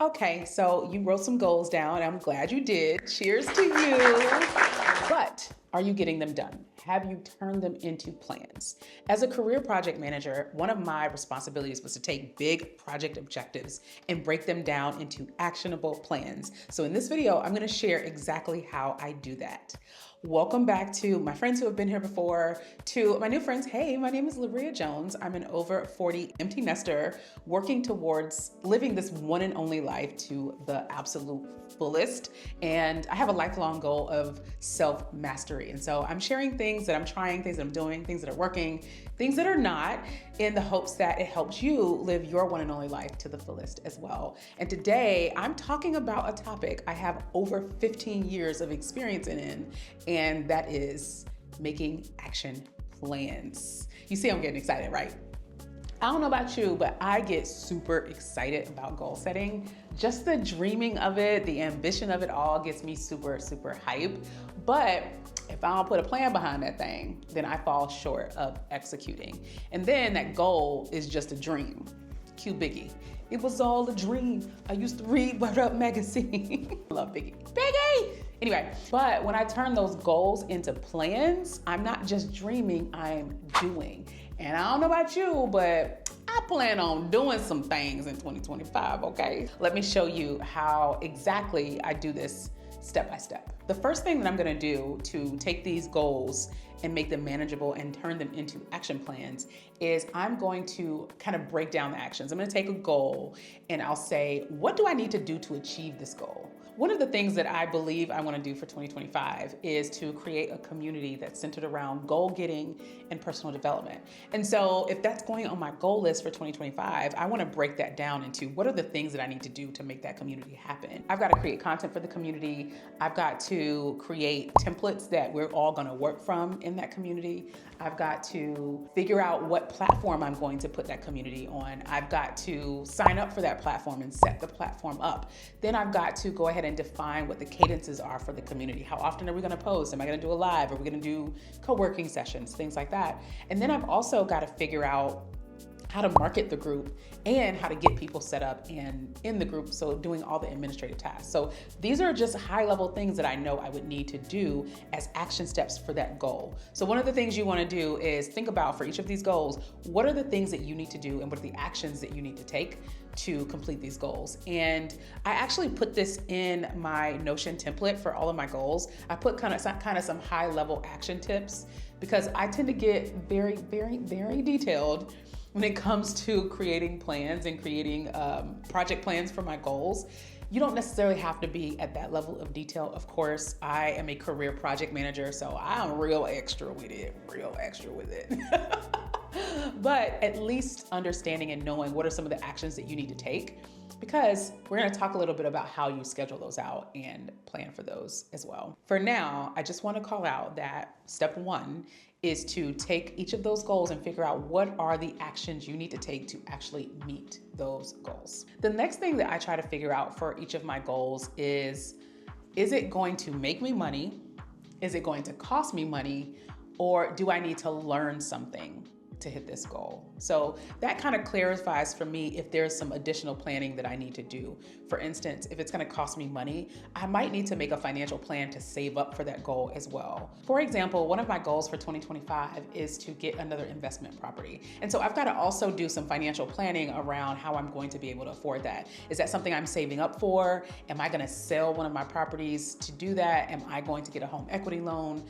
Okay, so you wrote some goals down. I'm glad you did. Cheers to you. But are you getting them done? Have you turned them into plans? As a career project manager, one of my responsibilities was to take big project objectives and break them down into actionable plans. So in this video, I'm going to share exactly how I do that. Welcome back to my friends who have been here before, to my new friends. Hey, my name is Labria Jones. I'm an over 40 empty nester working towards living this one and only life to the absolute fullest. And I have a lifelong goal of self-mastery. And so I'm sharing things that I'm trying, things that I'm doing, things that are working, things that are not, in the hopes that it helps you live your one and only life to the fullest as well. And today I'm talking about a topic I have over 15 years of experience in, and that is making action plans. You see, I'm getting excited, right? I don't know about you, but I get super excited about goal setting. Just the dreaming of it, the ambition of it all gets me super, super hype. But if I don't put a plan behind that thing, then I fall short of executing. And then that goal is just a dream. Cue Biggie. It was all a dream. I used to read What Up magazine. I love Biggie. Biggie! Anyway, but when I turn those goals into plans, I'm not just dreaming, I'm doing. And I don't know about you, but I plan on doing some things in 2025, okay? Let me show you how exactly I do this step by step. The first thing that I'm gonna do to take these goals and make them manageable and turn them into action plans is I'm going to kind of break down the actions. I'm gonna take a goal and I'll say, what do I need to do to achieve this goal? One of the things that I believe I want to do for 2025 is to create a community that's centered around goal getting and personal development. And so if that's going on my goal list for 2025, I want to break that down into what are the things that I need to do to make that community happen. I've got to create content for the community. I've got to create templates that we're all going to work from in that community. I've got to figure out what platform I'm going to put that community on. I've got to sign up for that platform and set the platform up. Then I've got to go ahead and define what the cadences are for the community. How often are we gonna post? Am I gonna do a live? Are we gonna do co-working sessions? Things like that. And then I've also got to figure out how to market the group and how to get people set up and in the group, so doing all the administrative tasks. So these are just high level things that I know I would need to do as action steps for that goal. So one of the things you wanna do is think about, for each of these goals, what are the things that you need to do and what are the actions that you need to take to complete these goals. And I actually put this in my Notion template for all of my goals. I put kind of some high level action tips because I tend to get very, very, very detailed when it comes to creating plans and creating project plans for my goals. You don't necessarily have to be at that level of detail. Of course, I am a career project manager, so I'm real extra with it. But at least understanding and knowing what are some of the actions that you need to take, because we're gonna talk a little bit about how you schedule those out and plan for those as well. For now, I just wanna call out that step one is to take each of those goals and figure out what are the actions you need to take to actually meet those goals. The next thing that I try to figure out for each of my goals is it going to make me money? Is it going to cost me money? Or do I need to learn something to hit this goal? So that kind of clarifies for me if there's some additional planning that I need to do. For instance, if it's going to cost me money, I might need to make a financial plan to save up for that goal as well. For example, one of my goals for 2025 is to get another investment property. And so I've got to also do some financial planning around how I'm going to be able to afford that. Is that something I'm saving up for? Am I going to sell one of my properties to do that? Am I going to get a home equity loan?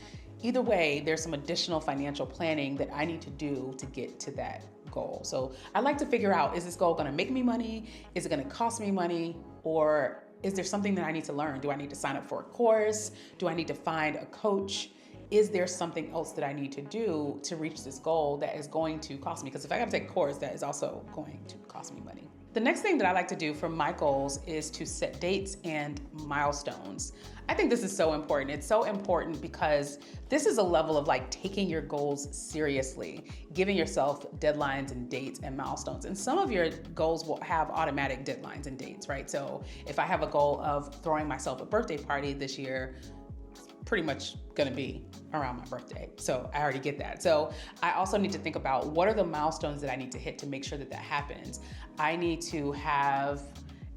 Either way, there's some additional financial planning that I need to do to get to that goal. So I like to figure out, is this goal gonna make me money? Is it gonna cost me money? Or is there something that I need to learn? Do I need to sign up for a course? Do I need to find a coach? Is there something else that I need to do to reach this goal that is going to cost me? Because if I gotta take a course, that is also going to cost me money. The next thing that I like to do for my goals is to set dates and milestones. I think this is so important. It's so important because this is a level of like taking your goals seriously, giving yourself deadlines and dates and milestones. And some of your goals will have automatic deadlines and dates, right? So if I have a goal of throwing myself a birthday party this year, pretty much gonna be around my birthday. So I already get that. So I also need to think about what are the milestones that I need to hit to make sure that that happens. I need to have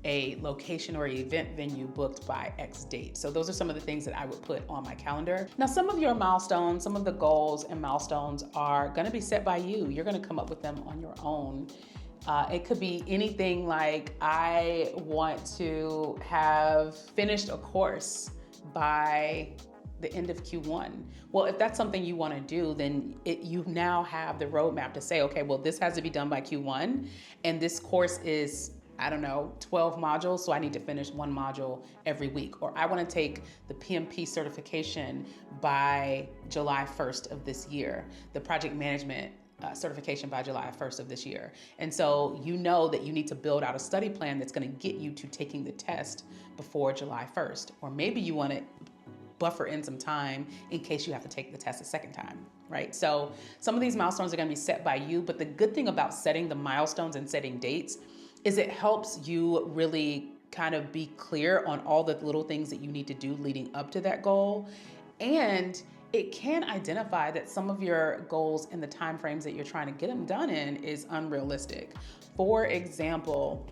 a location or event venue booked by X date. So those are some of the things that I would put on my calendar. Now, some of your milestones, some of the goals and milestones are gonna be set by you. You're gonna come up with them on your own. It could be anything like, I want to have finished a course by the end of Q1. Well, if that's something you want to do, then you now have the roadmap to say, okay, well, this has to be done by Q1, and this course is, I don't know, 12 modules, so I need to finish one module every week. Or I want to take the PMP certification by July 1st of this year, the project management certification by July 1st of this year. And so you know that you need to build out a study plan that's going to get you to taking the test before July 1st. Or maybe you want to buffer in some time in case you have to take the test a second time, right? So some of these milestones are going to be set by you, but the good thing about setting the milestones and setting dates is it helps you really kind of be clear on all the little things that you need to do leading up to that goal. And it can identify that some of your goals and the timeframes that you're trying to get them done in is unrealistic. For example,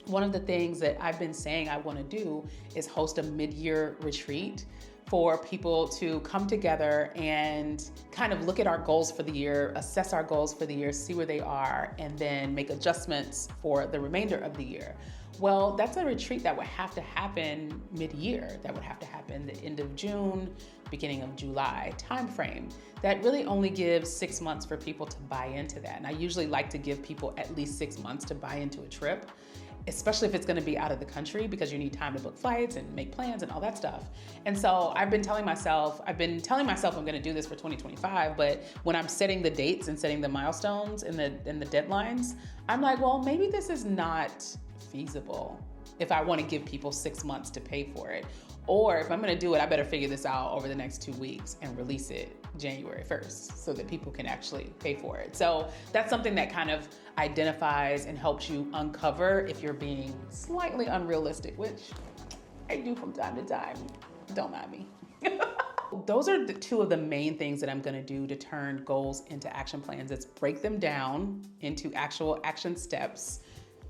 one of the things that I've been saying I want to do is host a mid-year retreat for people to come together and kind of look at our goals for the year, assess our goals for the year, see where they are, and then make adjustments for the remainder of the year. Well, that's a retreat that would have to happen mid-year. That would have to happen the end of June, beginning of July timeframe. That really only gives 6 months for people to buy into that. And I usually like to give people at least 6 months to buy into a trip, especially if it's gonna be out of the country, because you need time to book flights and make plans and all that stuff. And so I've been telling myself I'm gonna do this for 2025, but when I'm setting the dates and setting the milestones and the deadlines, I'm like, well, maybe this is not feasible if I wanna give people 6 months to pay for it. Or if I'm gonna do it, I better figure this out over the next 2 weeks and release it January 1st so that people can actually pay for it. So that's something that kind of identifies and helps you uncover if you're being slightly unrealistic, which I do from time to time. Don't mind me. Those are the two of the main things that I'm gonna do to turn goals into action plans. It's break them down into actual action steps,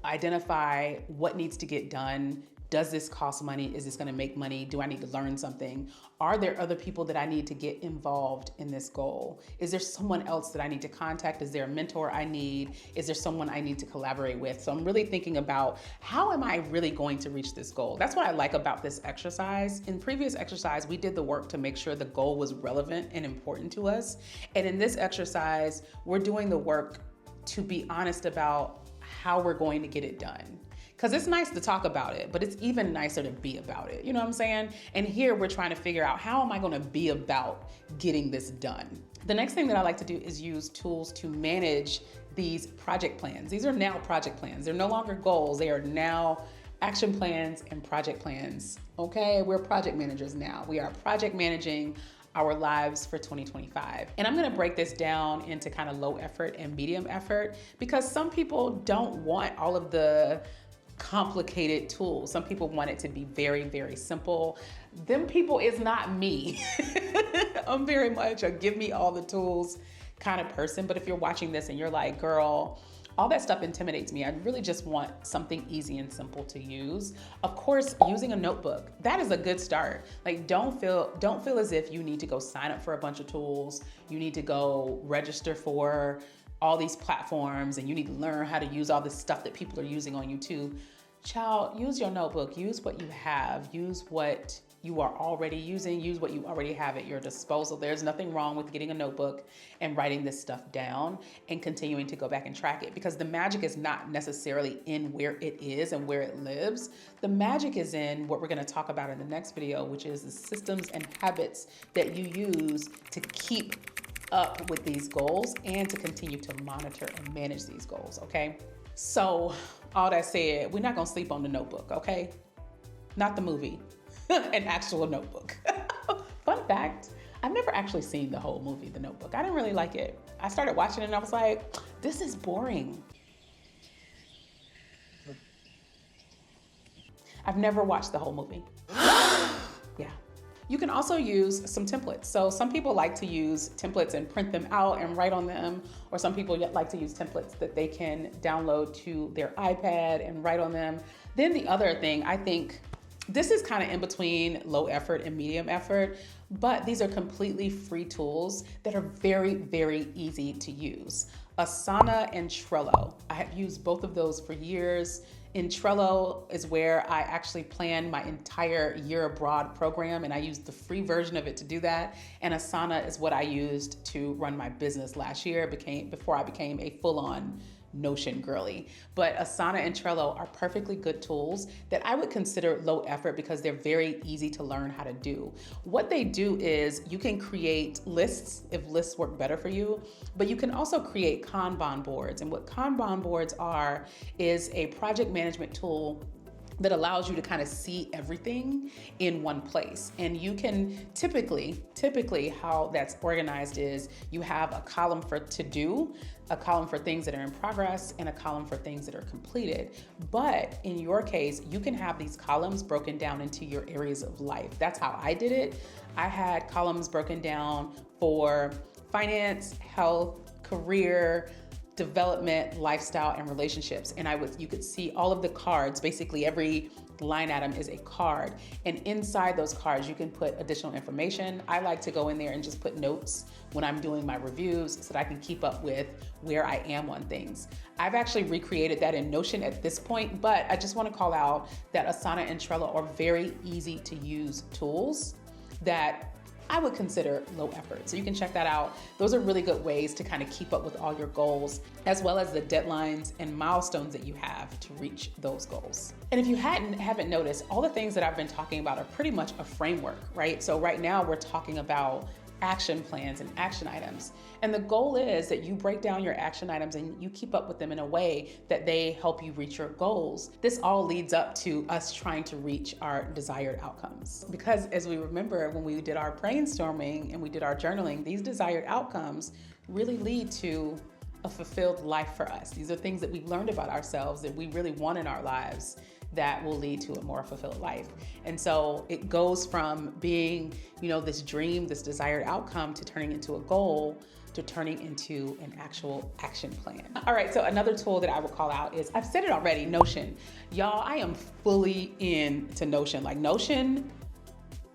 identify what needs to get done. Does this cost money? Is this gonna make money? Do I need to learn something? Are there other people that I need to get involved in this goal? Is there someone else that I need to contact? Is there a mentor I need? Is there someone I need to collaborate with? So I'm really thinking about, how am I really going to reach this goal? That's what I like about this exercise. In previous exercise, we did the work to make sure the goal was relevant and important to us. And in this exercise, we're doing the work to be honest about how we're going to get it done. Because it's nice to talk about it, but it's even nicer to be about it. You know what I'm saying? And here we're trying to figure out, how am I gonna be about getting this done? The next thing that I like to do is use tools to manage these project plans. These are now project plans. They're no longer goals. They are now action plans and project plans. Okay, we're project managers now. We are project managing our lives for 2025. And I'm gonna break this down into kind of low effort and medium effort, because some people don't want all of the complicated tools. Some people want it to be very, very simple. Them people is not me. I'm very much a give me all the tools kind of person. But if you're watching this and you're like, girl, all that stuff intimidates me, I really just want something easy and simple to use. Of course, using a notebook, that is a good start. Like, don't feel as if you need to go sign up for a bunch of tools. You need to go register for all these platforms and you need to learn how to use all this stuff that people are using on YouTube. Child, use your notebook, use what you have, use what you are already using, use what you already have at your disposal. There's nothing wrong with getting a notebook and writing this stuff down and continuing to go back and track it, because the magic is not necessarily in where it is and where it lives. The magic is in what we're gonna talk about in the next video, which is the systems and habits that you use to keep up with these goals and to continue to monitor and manage these goals, okay? So all that said, we're not gonna sleep on the Notebook, okay? Not the movie, an actual Notebook. Fun fact, I've never actually seen the whole movie, The Notebook. I didn't really like it. I started watching it and I was like, this is boring. I've never watched the whole movie. Yeah. You can also use some templates. So some people like to use templates and print them out and write on them, or some people like to use templates that they can download to their iPad and write on them. Then the other thing, I think this is kind of in between low effort and medium effort, but these are completely free tools that are very, very easy to use. Asana and Trello. I have used both of those for years. In Trello is where I actually plan my entire year abroad program, and I used the free version of it to do that. And Asana is what I used to run my business last year, before I became a full-on Notion girly. But Asana and Trello are perfectly good tools that I would consider low effort because they're very easy to learn how to do. What they do is you can create lists if lists work better for you, but you can also create Kanban boards. And what Kanban boards are is a project management tool that allows you to kind of see everything in one place. And you can typically how that's organized is you have a column for to do, a column for things that are in progress, and a column for things that are completed. But in your case, you can have these columns broken down into your areas of life. That's how I did it. I had columns broken down for finance, health, career, development, lifestyle, and relationships. And you could see all of the cards. Basically, every line item is a card. And inside those cards, you can put additional information. I like to go in there and just put notes when I'm doing my reviews so that I can keep up with where I am on things. I've actually recreated that in Notion at this point, but I just want to call out that Asana and Trello are very easy to use tools that I would consider low effort. So you can check that out. Those are really good ways to kind of keep up with all your goals, as well as the deadlines and milestones that you have to reach those goals. And if you haven't noticed, all the things that I've been talking about are pretty much a framework, right? So right now we're talking about action plans and action items. And the goal is that you break down your action items and you keep up with them in a way that they help you reach your goals. This all leads up to us trying to reach our desired outcomes. Because as we remember, when we did our brainstorming and we did our journaling, these desired outcomes really lead to a fulfilled life for us. These are things that we've learned about ourselves that we really want in our lives that will lead to a more fulfilled life. And so it goes from being, this dream, this desired outcome, to turning into a goal, to turning into an actual action plan. All right, so another tool that I will call out is, I've said it already, Notion. Y'all, I am fully into Notion. Like, Notion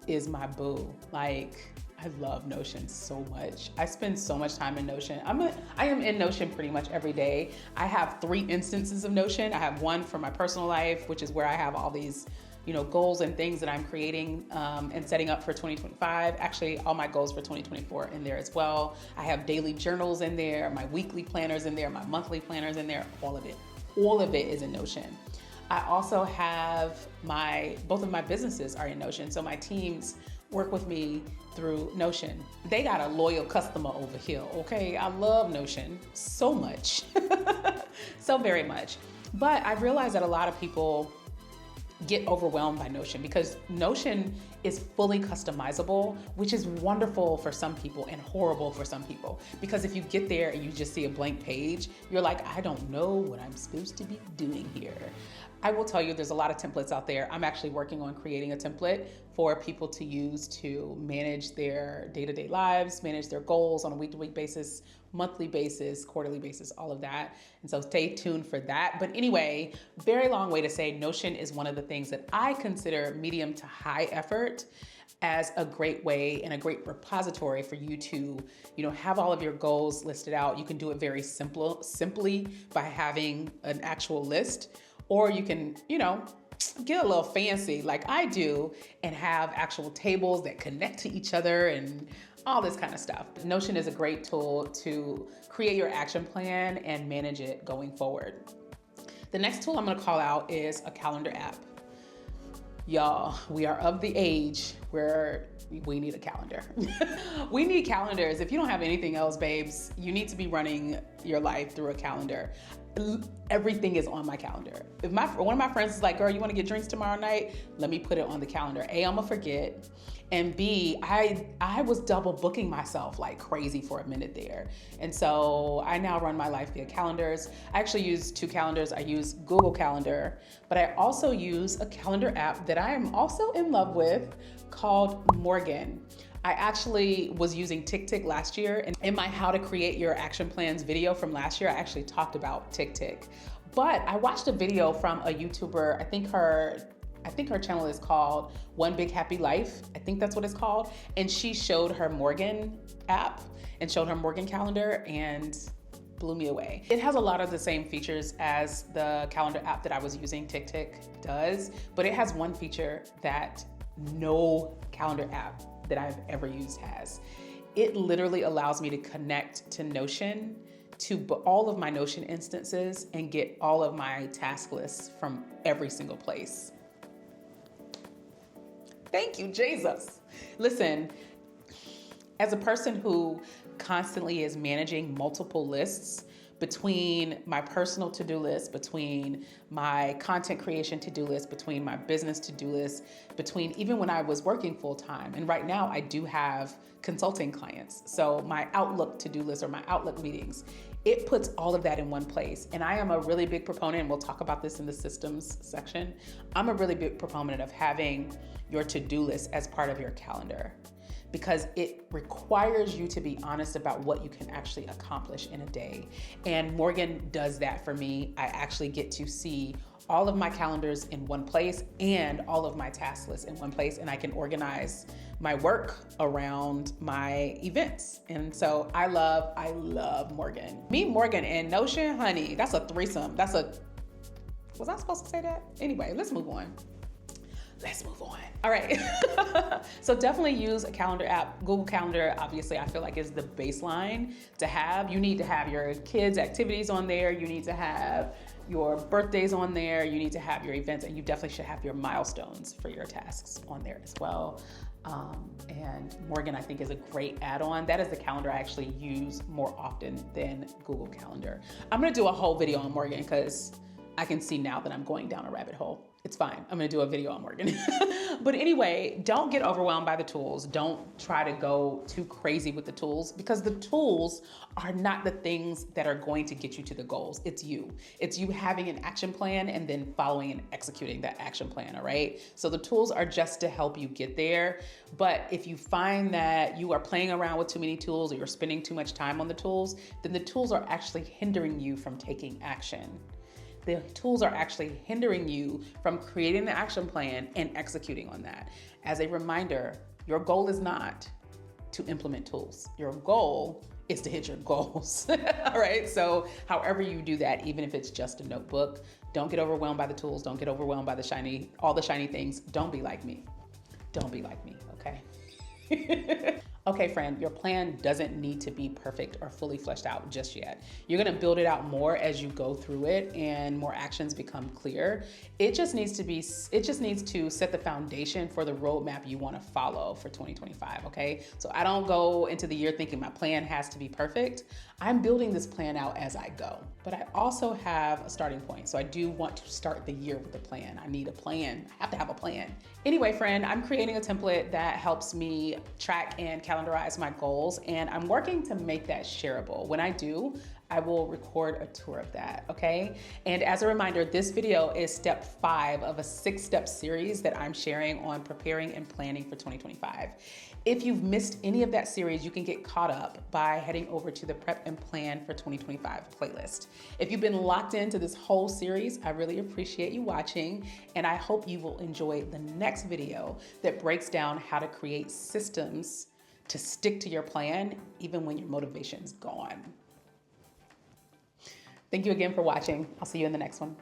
is my boo. Like, I love Notion so much. I spend so much time in Notion. I am in Notion pretty much every day. I have 3 instances of Notion. I have one for my personal life, which is where I have all these, goals and things that I'm creating and setting up for 2025. Actually, all my goals for 2024 in there as well. I have daily journals in there, my weekly planners in there, my monthly planners in there, all of it. All of it is in Notion. I also have both of my businesses are in Notion. So my teams work with me through Notion. They got a loyal customer over here, okay? I love Notion so much, so very much. But I've realized that a lot of people get overwhelmed by Notion because Notion is fully customizable, which is wonderful for some people and horrible for some people. Because if you get there and you just see a blank page, you're like, I don't know what I'm supposed to be doing here. I will tell you, there's a lot of templates out there. I'm actually working on creating a template for people to use to manage their day-to-day lives, manage their goals on a week-to-week basis, monthly basis, quarterly basis, all of that. And so stay tuned for that. But anyway, very long way to say Notion is one of the things that I consider medium to high effort as a great way and a great repository for you to, have all of your goals listed out. You can do it very simply by having an actual list, or you can, get a little fancy like I do and have actual tables that connect to each other and all this kind of stuff. Notion is a great tool to create your action plan and manage it going forward. The next tool I'm gonna call out is a calendar app. Y'all, we are of the age where we need a calendar. We need calendars. If you don't have anything else, babes, you need to be running your life through a calendar. Everything is on my calendar. If one of my friends is like, girl, you want to get drinks tomorrow night? Let me put it on the calendar. A, I'm gonna forget. And B, I was double booking myself like crazy for a minute there. And so I now run my life via calendars. I actually use 2 calendars. I use Google Calendar, but I also use a calendar app that I am also in love with called Morgan. I actually was using TickTick last year, and in my How to Create Your Action Plans video from last year, I actually talked about TickTick. But I watched a video from a YouTuber. I think her channel is called One Big Happy Life. I think that's what it's called. And she showed her Morgan app and showed her Morgan calendar and blew me away. It has a lot of the same features as the calendar app that I was using, TickTick does, but it has one feature that no calendar app that I've ever used has. It literally allows me to connect to Notion, to all of my Notion instances, and get all of my task lists from every single place. Thank you, Jesus. Listen, as a person who constantly is managing multiple lists between my personal to-do list, between my content creation to-do list, between my business to-do list, between even when I was working full-time. And right now I do have consulting clients. So my Outlook to-do list or my Outlook meetings, it puts all of that in one place. And I am a really big proponent, and we'll talk about this in the systems section. I'm a really big proponent of having your to-do list as part of your calendar, because it requires you to be honest about what you can actually accomplish in a day. And Morgan does that for me. I actually get to see all of my calendars in one place and all of my task lists in one place, and I can organize my work around my events. And so I love Morgan. Me, Morgan, and Notion, honey, that's a threesome. Was I supposed to say that? Anyway, let's move on. All right. So definitely use a calendar app. Google Calendar, obviously, I feel like is the baseline to have. You need to have your kids' activities on there. You need to have your birthdays on there. You need to have your events, and you definitely should have your milestones for your tasks on there as well. And Morgan, I think, is a great add-on. That is the calendar I actually use more often than Google Calendar. I'm gonna do a whole video on Morgan because I can see now that I'm going down a rabbit hole. It's fine. I'm gonna do a video on Morgan. But anyway, don't get overwhelmed by the tools. Don't try to go too crazy with the tools, because the tools are not the things that are going to get you to the goals. It's you. It's you having an action plan and then following and executing that action plan, all right? So the tools are just to help you get there. But if you find that you are playing around with too many tools or you're spending too much time on the tools, then the tools are actually hindering you from taking action. The tools are actually hindering you from creating the action plan and executing on that. As a reminder, your goal is not to implement tools. Your goal is to hit your goals. All right, so however you do that, even if it's just a notebook, don't get overwhelmed by the tools. Don't get overwhelmed by all the shiny things. Don't be like me. Don't be like me, okay? Okay, friend, your plan doesn't need to be perfect or fully fleshed out just yet. You're gonna build it out more as you go through it and more actions become clear. It just needs to set the foundation for the roadmap you wanna follow for 2025, okay? So I don't go into the year thinking my plan has to be perfect. I'm building this plan out as I go, but I also have a starting point. So I do want to start the year with a plan. I need a plan, I have to have a plan. Anyway, friend, I'm creating a template that helps me track and calendarize my goals, and I'm working to make that shareable. When I do, I will record a tour of that, okay? And as a reminder, this video is step 5 of a 6-step series that I'm sharing on preparing and planning for 2025. If you've missed any of that series, you can get caught up by heading over to the Prep and Plan for 2025 playlist. If you've been locked into this whole series, I really appreciate you watching, and I hope you will enjoy the next video that breaks down how to create systems to stick to your plan even when your motivation's gone. Thank you again for watching. I'll see you in the next one.